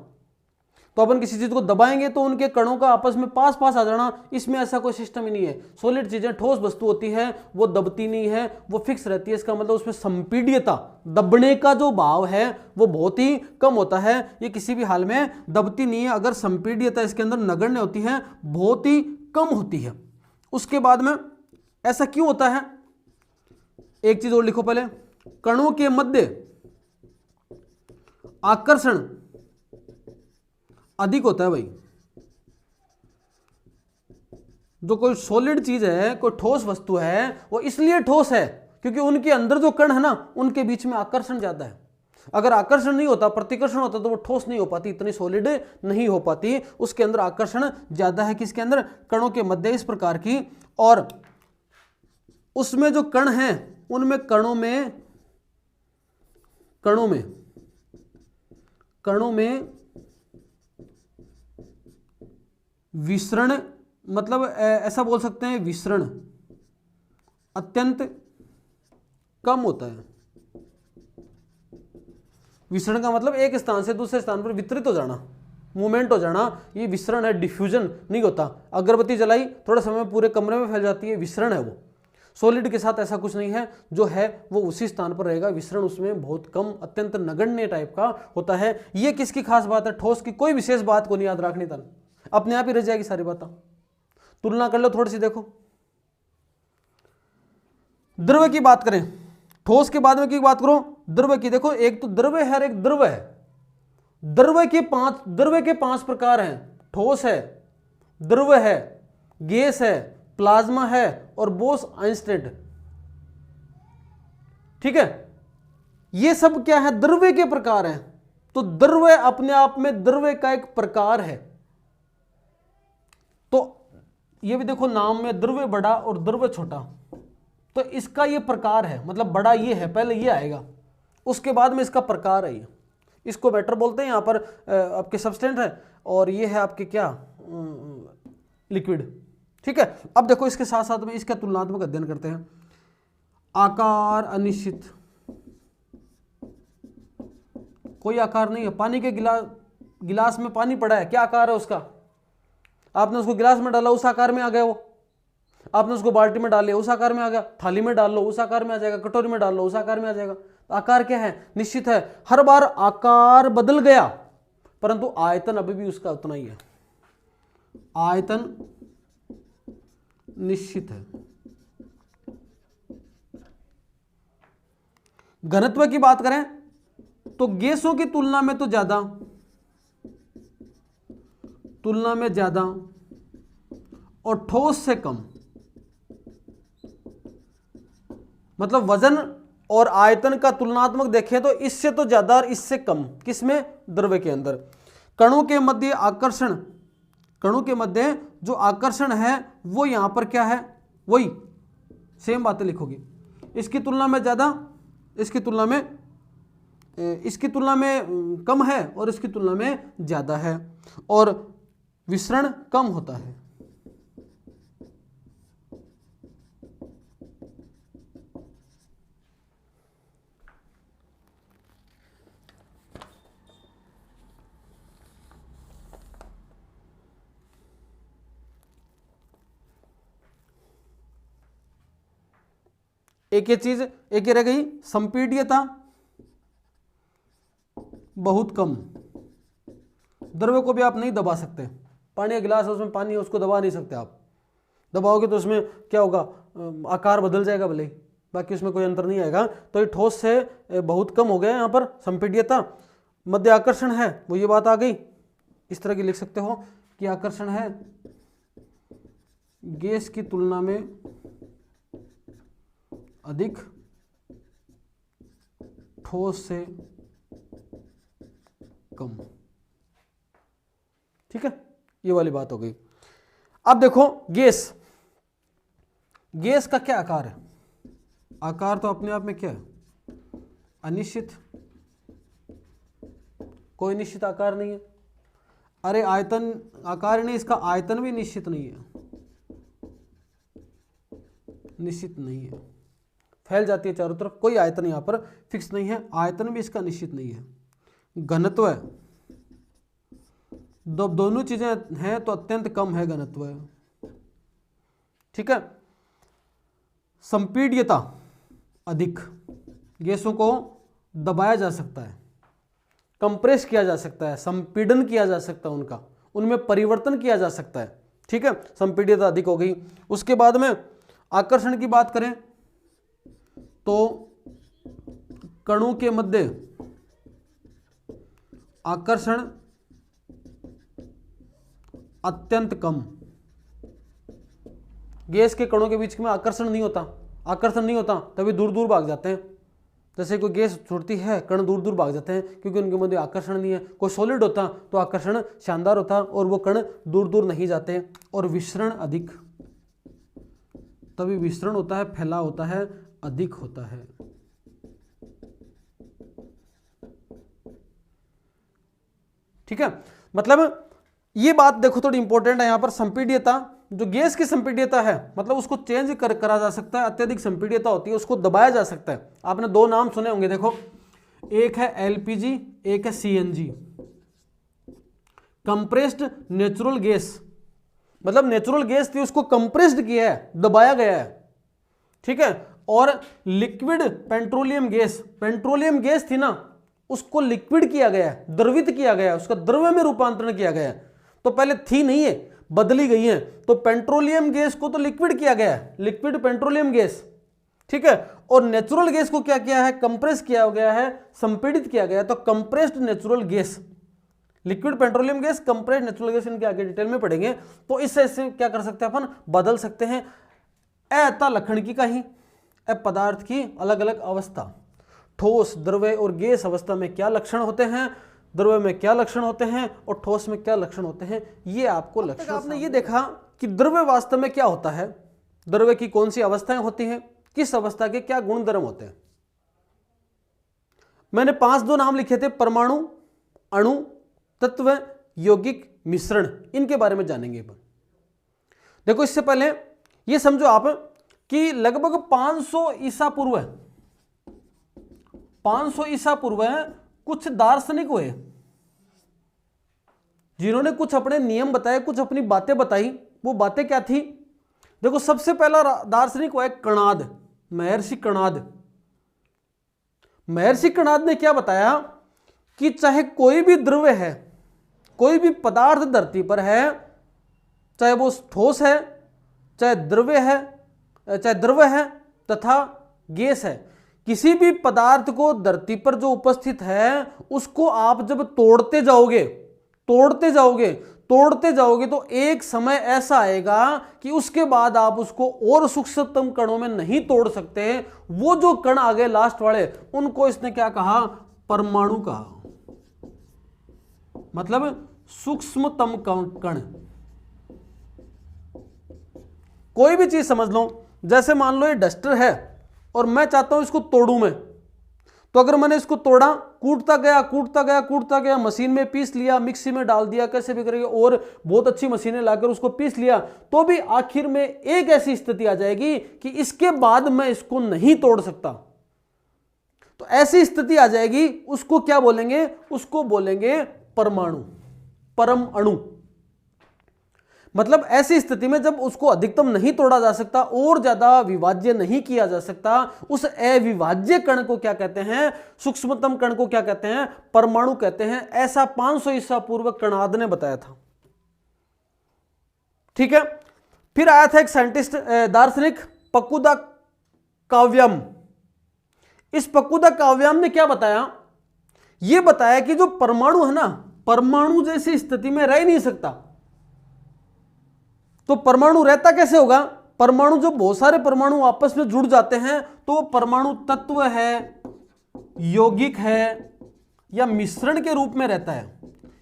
तो अपन किसी चीज को दबाएंगे तो उनके कणों का आपस में पास पास आ जाना, इसमें ऐसा कोई सिस्टम ही नहीं है। सॉलिड चीजें, ठोस वस्तु होती है, वो दबती नहीं है, वो फिक्स रहती है। इसका मतलब उसमें संपीड्यता, दबने का जो भाव है वो बहुत ही कम होता है, ये किसी भी हाल में दबती नहीं है। अगर संपीड्यता इसके अंदर नगण्य होती है, बहुत ही कम होती है। उसके बाद में ऐसा क्यों होता है, एक चीज और लिखो पहले, कणों के मध्य आकर्षण अधिक होता है। भाई जो कोई सॉलिड चीज है, कोई ठोस वस्तु है, वो इसलिए ठोस है क्योंकि उनके अंदर जो कण है ना, उनके बीच में आकर्षण ज्यादा है। अगर आकर्षण नहीं होता, प्रतिकर्षण होता, तो वो ठोस नहीं हो पाती, इतनी सॉलिड नहीं हो पाती। उसके अंदर आकर्षण ज्यादा है, किसके अंदर, कणों के मध्य, इस प्रकार की। और उसमें जो कण हैं, उनमें कणों में विसरण, मतलब ऐसा बोल सकते हैं, विसरण अत्यंत कम होता है। विसरण का मतलब एक स्थान से दूसरे स्थान पर वितरित हो जाना, मूवमेंट हो जाना, ये विसरण है, डिफ्यूजन नहीं होता। अगरबत्ती जलाई, थोड़े समय में पूरे कमरे में फैल जाती है, विसरण है वो। सॉलिड के साथ ऐसा कुछ नहीं है, जो है वो उसी स्थान पर रहेगा। विसरण उसमें बहुत कम, अत्यंत नगण्य टाइप का होता है। ये किसकी खास बात है, ठोस की। कोई विशेष बात को नहीं याद रखनी था, अपने आप ही रह जाएगी सारी बातें। तुलना कर लो थोड़ी सी, देखो द्रव्य की बात करें, ठोस के बाद में की बात करो द्रव्य की। देखो एक तो द्रव्य है, एक द्रव है। द्रव्य के पांच प्रकार हैं, ठोस है, द्रव है, गैस है, प्लाज्मा है और बोस-आइंस्टीन। ठीक है, ये सब क्या है, द्रव्य के प्रकार हैं। तो द्रव्य अपने आप में द्रव्य का एक प्रकार है। तो ये भी देखो नाम में द्रव्य बड़ा और द्रव्य छोटा, तो इसका ये प्रकार है, मतलब बड़ा ये है, पहले ये आएगा, उसके बाद में इसका प्रकार है। ये इसको वेटर बोलते हैं, यहां पर आपके सब्सटेंट है, और ये है आपके क्या, लिक्विड। ठीक है, अब देखो इसके साथ साथ में इसका तुलनात्मक अध्ययन करते हैं। आकार अनिश्चित, कोई आकार नहीं है। पानी के गिलास में पानी पड़ा है, क्या आकार है उसका? आपने उसको गिलास में डाला, उस आकार में आ गया वो। आपने उसको बाल्टी में डाल लिया, उस आकार में आ गया। थाली में डाल लो, उस आकार में आ जाएगा। कटोरी में डाल लो, उस आकार में आ जाएगा। तो आकार क्या है? निश्चित है। हर बार आकार बदल गया, परंतु आयतन अभी भी उसका उतना ही है। आयतन निश्चित है। घनत्व की बात करें तो गैसों की तुलना में ज्यादा और ठोस से कम, मतलब वजन और आयतन का तुलनात्मक देखें तो इससे तो ज्यादा और इससे कम। किसमें? द्रव्य के अंदर। कणों के मध्य आकर्षण, कणों के मध्य जो आकर्षण है वो यहां पर क्या है? वही सेम बातें लिखोगे। इसकी तुलना में ज्यादा, इसकी तुलना में कम है और इसकी तुलना में ज्यादा है, और विसरण कम होता है। एक ये रह गई संपीड्यता बहुत कम। द्रव्य को भी आप नहीं दबा सकते। पानी का गिलास है, उसमें पानी है, उसको दबा नहीं सकते आप। दबाओगे तो उसमें क्या होगा? आकार बदल जाएगा भले ही, बाकी उसमें कोई अंतर नहीं आएगा। तो ये ठोस से बहुत कम हो गया यहाँ पर संपीड्यता। मध्य आकर्षण है, वो ये बात आ गई। इस तरह की लिख सकते हो कि आकर्षण है गैस की तुलना में अधिक, ठोस से कम। ठीक है, ये वाली बात हो गई। अब देखो गैस का क्या आकार है? आकार तो अपने आप में क्या है? अनिश्चित। कोई निश्चित आकार नहीं है। अरे आयतन आकार नहीं, इसका आयतन भी निश्चित नहीं है, निश्चित नहीं है, फैल जाती है चारों तरफ। कोई आयतन यहां पर फिक्स नहीं है, आयतन भी इसका निश्चित नहीं है। घनत्व है, दोनों चीजें हैं तो अत्यंत कम है घनत्व है। ठीक है। संपीड्यता अधिक, गैसों को दबाया जा सकता है, कंप्रेस किया जा सकता है, संपीड़न किया जा सकता है, उनमें परिवर्तन किया जा सकता है। ठीक है, संपीड्यता अधिक हो गई। उसके बाद में आकर्षण की बात करें तो कणों के मध्य आकर्षण अत्यंत कम। गैस के कणों के बीच में आकर्षण नहीं होता, तभी दूर दूर भाग जाते हैं। जैसे कोई गैस छूटती है, कण दूर दूर भाग जाते हैं क्योंकि उनके मध्य आकर्षण नहीं है। कोई सॉलिड होता तो आकर्षण शानदार होता और वो कण दूर दूर नहीं जाते। और विसरण अधिक, तभी विसरण होता है, फैलाव होता है, अधिक होता है। ठीक है, मतलब ये बात देखो थोड़ी इंपॉर्टेंट है यहां पर। संपीड्यता, जो गैस की संपीड्यता है, मतलब उसको चेंज करा जा सकता है। अत्यधिक संपीड्यता होती है, उसको दबाया जा सकता है। आपने दो नाम सुने होंगे, देखो, एक है एलपीजी, एक है सीएनजी। कंप्रेस्ड नेचुरल गैस, मतलब नेचुरल गैस थी, उसको कंप्रेस्ड किया है, दबाया गया है। ठीक है। और लिक्विड पेट्रोलियम गैस थी ना, उसको लिक्विड किया गया है, द्रवित किया गया है, उसका द्रव्य में रूपांतरण किया गया है। तो पहले थी नहीं है, बदली गई है। तो पेट्रोलियम गैस को तो लिक्विड किया गया है, लिक्विड पेट्रोलियम गैस। ठीक है। और नेचुरल गैस को क्या किया है? कंप्रेस किया गया है, संपीड़ित किया गया है। तो compressed natural gas, liquid petroleum gas, compressed natural gas, इनके आगे डिटेल में पढ़ेंगे। तो इससे क्या कर सकते हैं अपन? बदल सकते हैं। अतः लक्षण की कहीं पदार्थ की अलग अलग अवस्था, ठोस, द्रव्य और गैस अवस्था में क्या लक्षण होते हैं, द्रव्य में क्या लक्षण होते हैं और ठोस में क्या लक्षण होते हैं, ये आपको लक्षण। आपने ये देखा कि द्रव्य वास्तव में क्या होता है, द्रव्य की कौन सी अवस्थाएं होती हैं, किस अवस्था के क्या गुण धर्म होते हैं। मैंने 5 नाम लिखे थे, परमाणु, अणु, तत्व, यौगिक, मिश्रण। इनके बारे में जानेंगे। देखो, इससे पहले ये समझो आप कि लगभग 500 ईसा पूर्व कुछ दार्शनिक हुए जिन्होंने कुछ अपने नियम बताए, कुछ अपनी बातें बताई। वो बातें क्या थी? देखो, सबसे पहला दार्शनिक हुआ कणाद, महर्षि कणाद। महर्षि कणाद ने क्या बताया कि चाहे कोई भी द्रव्य है, कोई भी पदार्थ धरती पर है, चाहे वो ठोस है, चाहे द्रव्य है तथा गैस है, किसी भी पदार्थ को धरती पर जो उपस्थित है उसको आप जब तोड़ते जाओगे तो एक समय ऐसा आएगा कि उसके बाद आप उसको और सूक्ष्मतम कणों में नहीं तोड़ सकते। वो जो कण आ गए लास्ट वाले, उनको इसने क्या कहा? परमाणु कहा। मतलब सूक्ष्मतम कण। कोई भी चीज समझ लो, जैसे मान लो ये डस्टर है और मैं चाहता हूं इसको तोड़ूं मैं, तो अगर मैंने इसको तोड़ा, कूटता गया, मशीन में पीस लिया, मिक्सी में डाल दिया, कैसे भी करेंगे, और बहुत अच्छी मशीनें लाकर उसको पीस लिया, तो भी आखिर में एक ऐसी स्थिति आ जाएगी कि इसके बाद मैं इसको नहीं तोड़ सकता। तो ऐसी स्थिति आ जाएगी, उसको क्या बोलेंगे? उसको बोलेंगे परमाणु, परम अणु। मतलब ऐसी स्थिति में जब उसको अधिकतम नहीं तोड़ा जा सकता, और ज्यादा विभाज्य नहीं किया जा सकता, उस अविभाज्य कण को क्या कहते हैं? सूक्ष्मतम कण को क्या कहते हैं? परमाणु कहते हैं। ऐसा 500 ईसा पूर्व कणाद ने बताया था। ठीक है। फिर आया था एक साइंटिस्ट, दार्शनिक पकुदा काव्यम। इस पकुदा काव्यम ने क्या बताया? यह बताया कि जो परमाणु है ना, परमाणु जैसी स्थिति में रह नहीं सकता। तो परमाणु रहता कैसे होगा? परमाणु, जब बहुत सारे परमाणु आपस में जुड़ जाते हैं तो वो परमाणु तत्व है, यौगिक है, या मिश्रण के रूप में रहता है।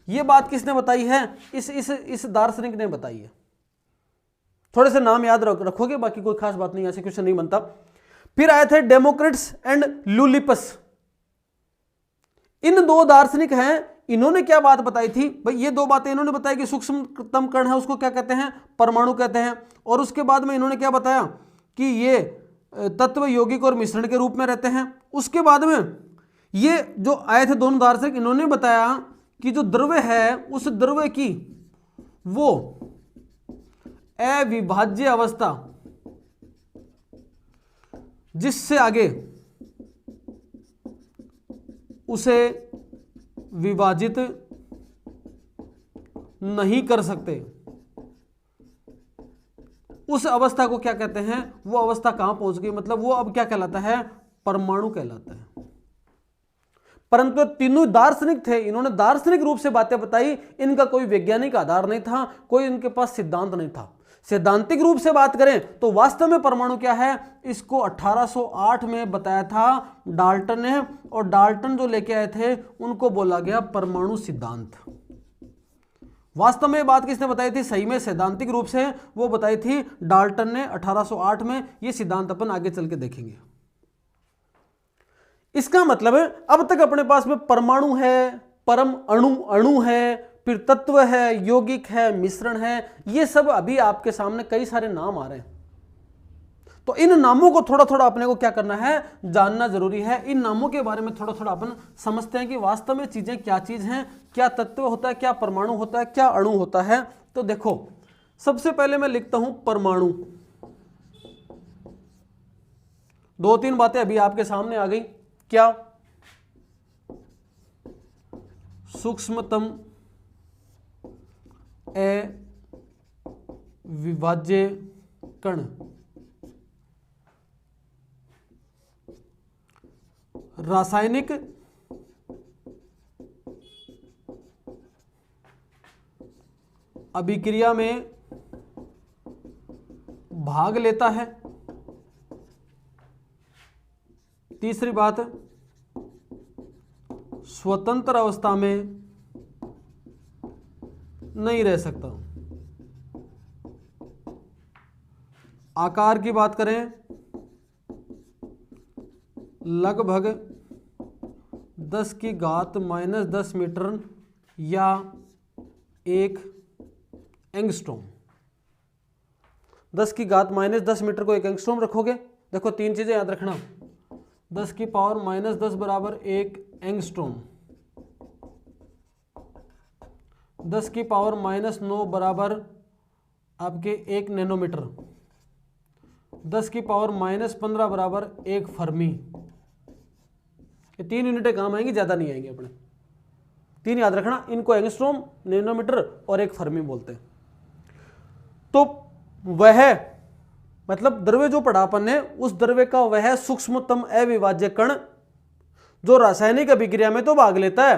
यह बात किसने बताई है? इस दार्शनिक ने बताई है। थोड़े से नाम याद रखोगे, बाकी कोई खास बात नहीं, ऐसे क्वेश्चन नहीं बनता। फिर आए थे डेमोक्रिटस एंड लुलिपस। इन दो दार्शनिक हैं, इन्होंने क्या बात बताई थी भाई? ये दो बातें इन्होंने बताई कि सूक्ष्मतम कण है उसको क्या कहते हैं? परमाणु कहते हैं। और उसके बाद में इन्होंने क्या बताया कि ये तत्व यौगिक और मिश्रण के रूप में रहते हैं। उसके बाद में ये जो आए थे दोनों दार्शनिक, इन्होंने बताया कि जो द्रव्य है उस द्रव्य की वो अविभाज्य अवस्था, जिससे आगे उसे विभाजित नहीं कर सकते, उस अवस्था को क्या कहते हैं? वो अवस्था कहां पहुंच गई? मतलब वो अब क्या कहलाता है? परमाणु कहलाता है। परंतु तीनों दार्शनिक थे, इन्होंने दार्शनिक रूप से बातें बताई, इनका कोई वैज्ञानिक आधार नहीं था, कोई इनके पास सिद्धांत नहीं था। सैद्धांतिक रूप से बात करें तो वास्तव में परमाणु क्या है, इसको 1808 में बताया था डाल्टन ने, और डाल्टन जो लेके आए थे उनको बोला गया परमाणु सिद्धांत। वास्तव में बात किसने बताई थी? सही में सैद्धांतिक रूप से वो बताई थी डाल्टन ने 1808 में। ये सिद्धांत अपन आगे चल के देखेंगे। इसका मतलब अब तक अपने पास में परमाणु है, परम अणु है, फिर तत्व है, यौगिक है, मिश्रण है, ये सब अभी आपके सामने कई सारे नाम आ रहे हैं। तो इन नामों को थोड़ा थोड़ा अपने को क्या करना है? जानना जरूरी है। इन नामों के बारे में थोड़ा थोड़ा अपन समझते हैं कि वास्तव में चीजें क्या चीज हैं, क्या तत्व होता है, क्या परमाणु होता है, क्या अणु होता है। तो देखो, सबसे पहले मैं लिखता हूं परमाणु। दो तीन बातें अभी आपके सामने आ गई। क्या? सूक्ष्मतम अविभाज्य कण, रासायनिक अभिक्रिया में भाग लेता है। तीसरी बात, स्वतंत्र अवस्था में नहीं रह सकता। आकार की बात करें, लगभग 10⁻⁻10 मीटर या 1 एंगस्ट्रॉम। 10⁻⁻10 मीटर को 1 एंगस्ट्रॉम रखोगे। देखो, तीन चीजें याद रखना। 10⁻⁻10 बराबर 1 एंगस्ट्रॉम। 10 की पावर -9 बराबर आपके 1 नैनोमीटर, 10 की पावर -15 बराबर 1 फर्मी। ये 3 यूनिटें काम आएंगी, ज़्यादा नहीं आएंगे अपने। 3 याद रखना, इनको एंगस्ट्रॉम, नैनोमीटर और 1 फर्मी बोलते हैं। तो वह मतलब द्रव्य जो पढ़ा अपन ने, उस द्रव्य का वह सूक्ष्मतम अविभाज्य कण जो रासायनिक अभिक्रिया में तो भाग लेता है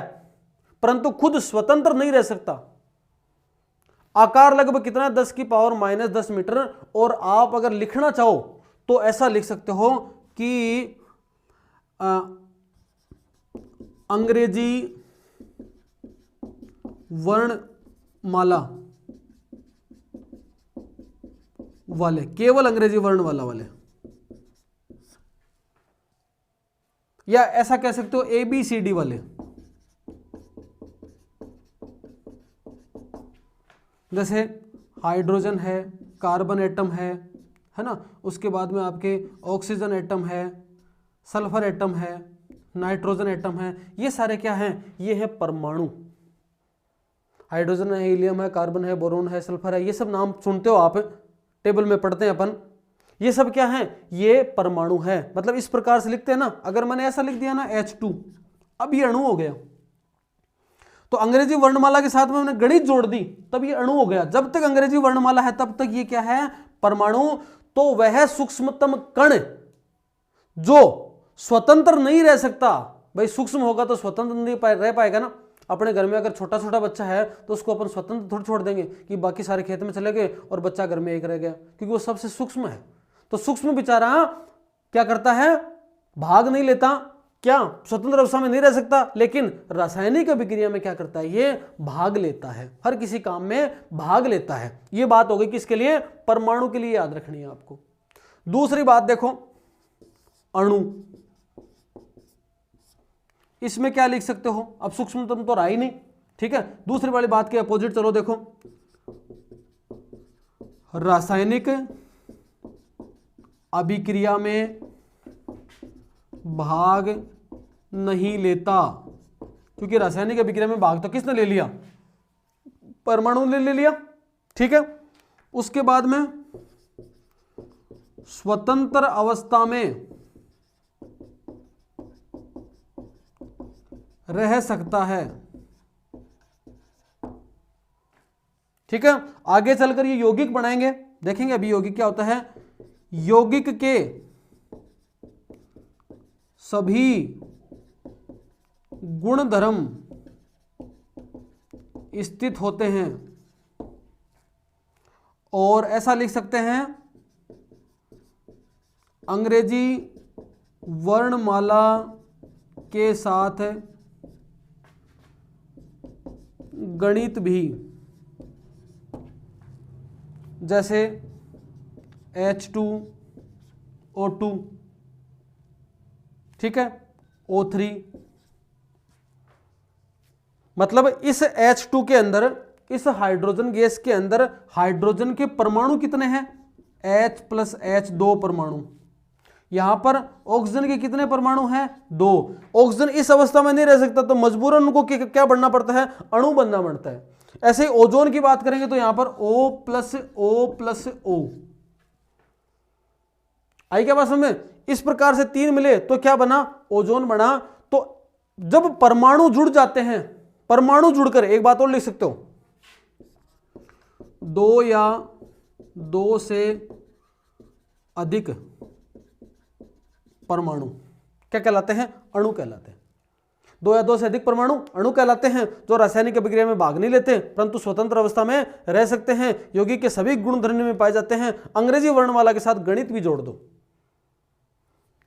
परंतु खुद स्वतंत्र नहीं रह सकता। आकार लगभग कितना, 10 की पावर -10 मीटर। और आप अगर लिखना चाहो तो ऐसा लिख सकते हो कि अंग्रेजी वर्णमाला वाले, केवल अंग्रेजी वर्णमाला वाले, या ऐसा कह सकते हो ABCD वाले, जैसे हाइड्रोजन है, कार्बन एटम है ना, उसके बाद में आपके ऑक्सीजन एटम है, सल्फर एटम है, नाइट्रोजन एटम है। ये सारे क्या हैं, ये है परमाणु। हाइड्रोजन है, हीलियम है, कार्बन है, बोरोन है, सल्फर है, ये सब नाम सुनते हो आप, टेबल में पढ़ते हैं अपन। ये सब क्या हैं, ये परमाणु है। मतलब इस प्रकार से लिखते हैं ना, अगर मैंने ऐसा लिख दिया ना H2, अब ये अणु हो गया। तो अंग्रेजी वर्णमाला के साथ में मैंने गणित जोड़ दी, तब ये अणु हो गया। जब तक अंग्रेजी वर्णमाला है तब तक ये क्या है, परमाणु। तो वह सूक्ष्मतम कण जो स्वतंत्र नहीं रह सकता, भाई सूक्ष्म होगा तो स्वतंत्र नहीं रह पाएगा ना। अपने घर में अगर छोटा छोटा बच्चा है तो उसको अपन स्वतंत्र थोड़ी छोड़ देंगे कि बाकी सारे खेत में चले गए और बच्चा घर में एक रह गया, क्योंकि वो सबसे सूक्ष्म है। तो सूक्ष्म बेचारा क्या करता है, भाग नहीं लेता, क्या स्वतंत्र अवस्था में नहीं रह सकता, लेकिन रासायनिक अभिक्रिया में क्या करता है, ये भाग लेता है, हर किसी काम में भाग लेता है। ये बात हो गई किसके लिए, परमाणु के लिए, याद रखनी है आपको। दूसरी बात देखो, अणु, इसमें क्या लिख सकते हो, अब सूक्ष्मतम तो रहा ही नहीं, ठीक है। दूसरी वाली बात के अपोजिट चलो, देखो रासायनिक अभिक्रिया में भाग नहीं लेता, क्योंकि रासायनिक अभिक्रिया में भाग तो किसने ले लिया, परमाणु ने ले लिया, ठीक है। उसके बाद में स्वतंत्र अवस्था में रह सकता है, ठीक है। आगे चलकर ये यौगिक बनाएंगे, देखेंगे अभी यौगिक क्या होता है। यौगिक के सभी गुणधर्म स्थित होते हैं, और ऐसा लिख सकते हैं, अंग्रेजी वर्णमाला के साथ गणित भी, जैसे H2O2, ठीक है, O3। मतलब इस H2 के अंदर, इस हाइड्रोजन गैस के अंदर हाइड्रोजन के परमाणु कितने हैं, H+H2 परमाणु। यहां पर ऑक्सीजन के कितने परमाणु हैं, 2। ऑक्सीजन इस अवस्था में नहीं रह सकता, तो मजबूरन उनको क्या बनना पड़ता है, अणु बनना पड़ता है। ऐसे ही ओजोन की बात करेंगे तो यहां पर O+O+O, आई क्या बात समझ। इस प्रकार से 3 मिले तो क्या बना, ओजोन बना। तो जब परमाणु जुड़ जाते हैं, परमाणु जुड़कर, एक बात और लिख सकते हो, 2 या 2 से अधिक परमाणु क्या कहलाते हैं, अणु कहलाते हैं। 2 या 2 से अधिक परमाणु अणु कहलाते हैं, जो रासायनिक अभिक्रिया में भाग नहीं लेते परंतु स्वतंत्र अवस्था में रह सकते हैं, यौगिक के सभी गुणधर्म में पाए जाते हैं। अंग्रेजी वर्णमाला के साथ गणित भी जोड़ दो,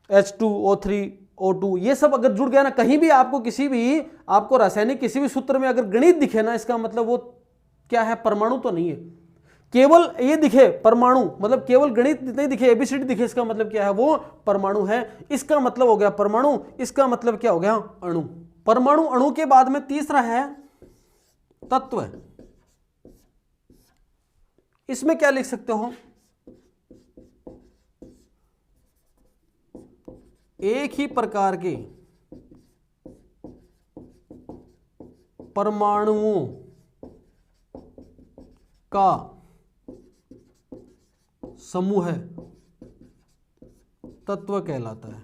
H2O3O2, ये सब अगर जुड़ गया ना, कहीं भी आपको किसी भी, आपको रासायनिक किसी भी सूत्र में अगर गणित दिखे ना, इसका मतलब वो क्या है, परमाणु तो नहीं है। केवल ये दिखे परमाणु, मतलब केवल गणित नहीं दिखे, ABCD दिखे, इसका मतलब क्या है, वो परमाणु है। इसका मतलब हो गया परमाणु, इसका मतलब क्या हो गया, अणु। परमाणु अणु के बाद में तीसरा है तत्व। इसमें क्या लिख सकते हो, एक ही प्रकार के परमाणुओं का समूह तत्व कहलाता है।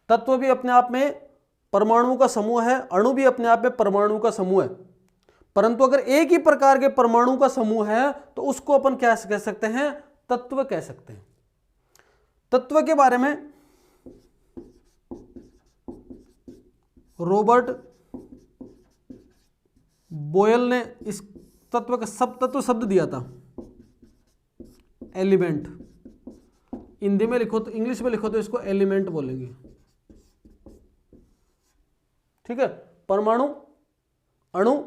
तत्व भी अपने आप में परमाणु का समूह है, अणु भी अपने आप में परमाणु का समूह है, परंतु अगर एक ही प्रकार के परमाणु का समूह है तो उसको अपन क्या कह सकते हैं? तत्व कह सकते हैं। तत्व के बारे में रॉबर्ट बोयल ने इस तत्व का तत्व शब्द दिया था एलिमेंट। हिंदी में लिखो तो, इंग्लिश में लिखो तो इसको एलिमेंट बोलेंगे। ठीक है, परमाणु, अणु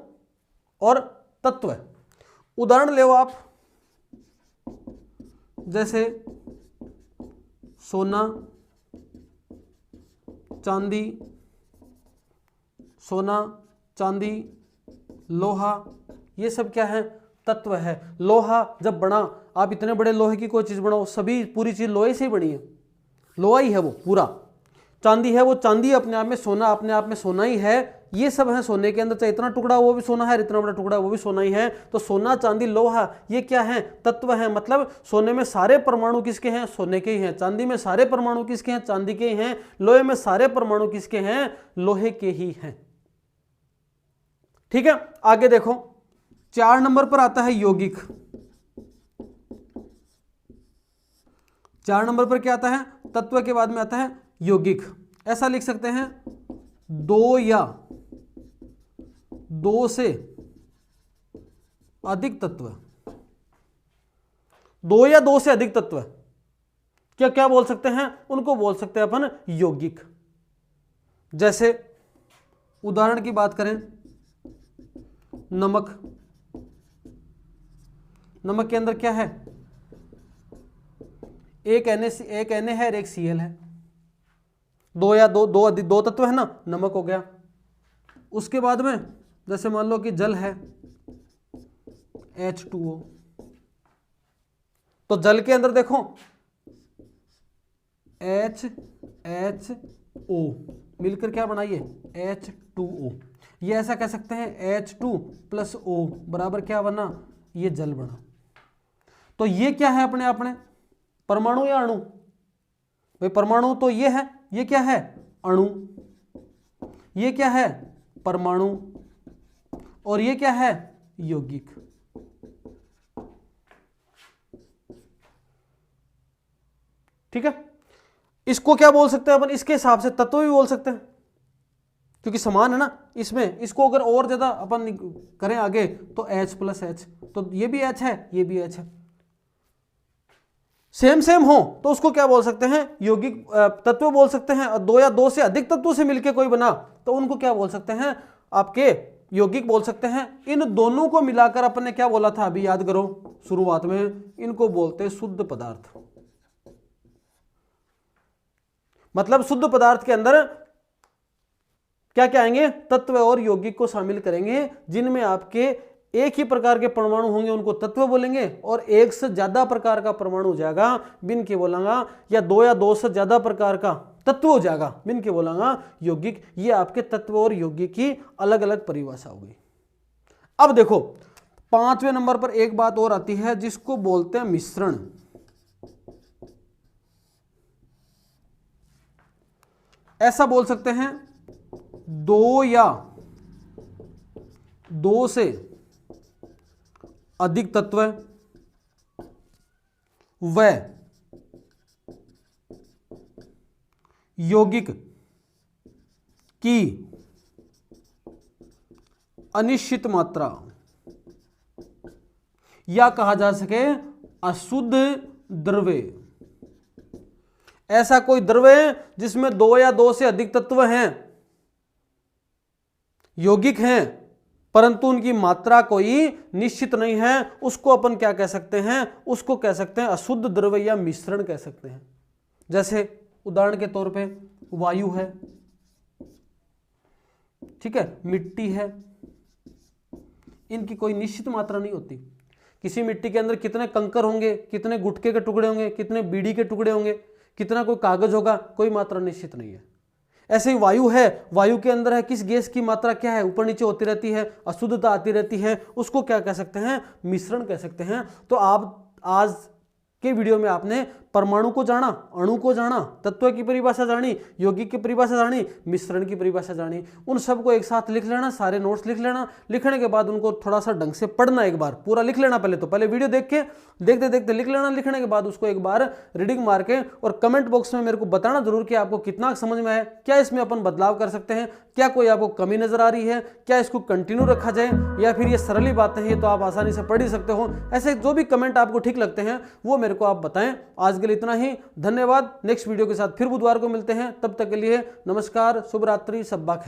और तत्व। उदाहरण ले आप, जैसे सोना, चांदी, सोना, चांदी, लोहा, ये सब क्या है? तत्व है। लोहा जब बना, आप इतने बड़े लोहे की कोई चीज बनाओ, सभी पूरी चीज लोहे से ही बनी है, लोहा ही है वो पूरा। चांदी है, वो चांदी अपने आप में, सोना अपने आप में सोना ही है। ये सब है सोने के अंदर, चाहे इतना टुकड़ा वो भी सोना है, इतना बड़ा टुकड़ा वो भी सोना ही है। तो सोना, चांदी, लोहा, ये क्या है? तत्व है। मतलब सोने में सारे परमाणु किसके हैं? सोने के ही हैं। चांदी में सारे परमाणु किसके हैं? चांदी के ही हैं। लोहे में सारे परमाणु किसके हैं? लोहे के ही हैं। ठीक है, आगे देखो, 4 नंबर पर आता है यौगिक। 4 नंबर पर क्या आता है? तत्व के बाद में आता है यौगिक। ऐसा लिख सकते हैं, 2 या 2 से अधिक तत्व। 2 या 2 से अधिक तत्व क्या क्या बोल सकते हैं? उनको बोल सकते हैं अपन यौगिक। जैसे उदाहरण की बात करें, नमक। नमक के अंदर क्या है? एक Na है और एक Cl है। 2 या 2 तत्व है ना, नमक हो गया। उसके बाद में जैसे मान लो कि जल है, H2O। तो जल के अंदर देखो HO मिलकर क्या बनाइए? H2O। ये ऐसा कह सकते हैं H2 + O बराबर क्या बना? ये जल बना। तो ये क्या है अपने आप में? परमाणु या अणु? भाई परमाणु तो ये है, ये क्या है? अणु। ये क्या है? परमाणु। और ये क्या है? यौगिक। ठीक है, इसको क्या बोल सकते हैं अपन? इसके हिसाब से तत्व भी बोल सकते हैं, क्योंकि समान है ना इसमें। इसको अगर और ज्यादा अपन करें आगे तो H + H, तो ये भी H है, ये भी H है। सेम हो तो उसको क्या बोल सकते हैं? यौगिक तत्व बोल सकते हैं। और 2 या 2 से अधिक तत्वों से मिलकर कोई बना तो उनको क्या बोल सकते हैं? आपके यौगिक बोल सकते हैं। इन दोनों को मिलाकर अपन ने क्या बोला था अभी याद करो शुरुआत में? इनको बोलते हैं शुद्ध पदार्थ। मतलब शुद्ध पदार्थ के अंदर क्या क्या आएंगे? तत्व और यौगिक को शामिल करेंगे, जिनमें आपके एक ही प्रकार के परमाणु होंगे उनको तत्व बोलेंगे, और एक से ज्यादा प्रकार का परमाणु हो जाएगा बिन के बोलांगा, या 2 या 2 से ज्यादा प्रकार का तत्व हो जाएगा बिन के बोलांगा यौगिक। ये आपके तत्व और यौगिक की अलग अलग परिभाषा होगी। अब देखो 5वें नंबर पर एक बात और आती है जिसको बोलते हैं मिश्रण। ऐसा बोल सकते हैं 2 या 2 से अधिक तत्व व यौगिक की अनिश्चित मात्रा, या कहा जा सके अशुद्ध द्रव्य। ऐसा कोई द्रव्य जिसमें 2 या 2 से अधिक तत्व हैं, यौगिक हैं, परंतु उनकी मात्रा कोई निश्चित नहीं है, उसको अपन क्या कह सकते हैं? उसको कह सकते हैं अशुद्ध द्रव्य या मिश्रण कह सकते हैं। जैसे उदाहरण के तौर पे वायु है, ठीक है, मिट्टी है, इनकी कोई निश्चित मात्रा नहीं होती। किसी मिट्टी के अंदर कितने कंकर होंगे, कितने गुटके के टुकड़े होंगे, कितने बीड़ी के टुकड़े होंगे, कितना कोई कागज होगा, कोई मात्रा निश्चित नहीं है। ऐसे ही वायु है, वायु के अंदर है किस गैस की मात्रा क्या है, ऊपर नीचे होती रहती है, अशुद्धता आती रहती है, उसको क्या कह सकते हैं, मिश्रण कह सकते हैं। तो आप आज के वीडियो में आपने परमाणु को जाना, अणु को जाना, तत्व की परिभाषा जानी, यौगिक की परिभाषा जानी, मिश्रण की परिभाषा जानी। उन सबको एक साथ लिख लेना, सारे नोट्स लिख लेना। लिखने के बाद उनको थोड़ा सा ढंग से पढ़ना, एक बार पूरा लिख लेना। पहले वीडियो देख के देखते देखते लिख लेना। लिखने के बाद उसको एक बार रीडिंग मार के और कमेंट बॉक्स में मेरे को बताना जरूर कि आपको कितना समझ में आया, क्या इसमें अपन बदलाव कर सकते हैं, क्या कोई आपको कमी नजर आ रही है, क्या इसको कंटिन्यू रखा जाए, या फिर ये सरल ही बातें हैं तो आप आसानी से पढ़ ही सकते हो। ऐसे जो भी कमेंट आपको ठीक लगते हैं वो मेरे को आप बताएं। आज के लिए इतना ही, धन्यवाद। नेक्स्ट वीडियो के साथ फिर बुधवार को मिलते हैं, तब तक के लिए नमस्कार, शुभ रात्रि, शब्बा खैर।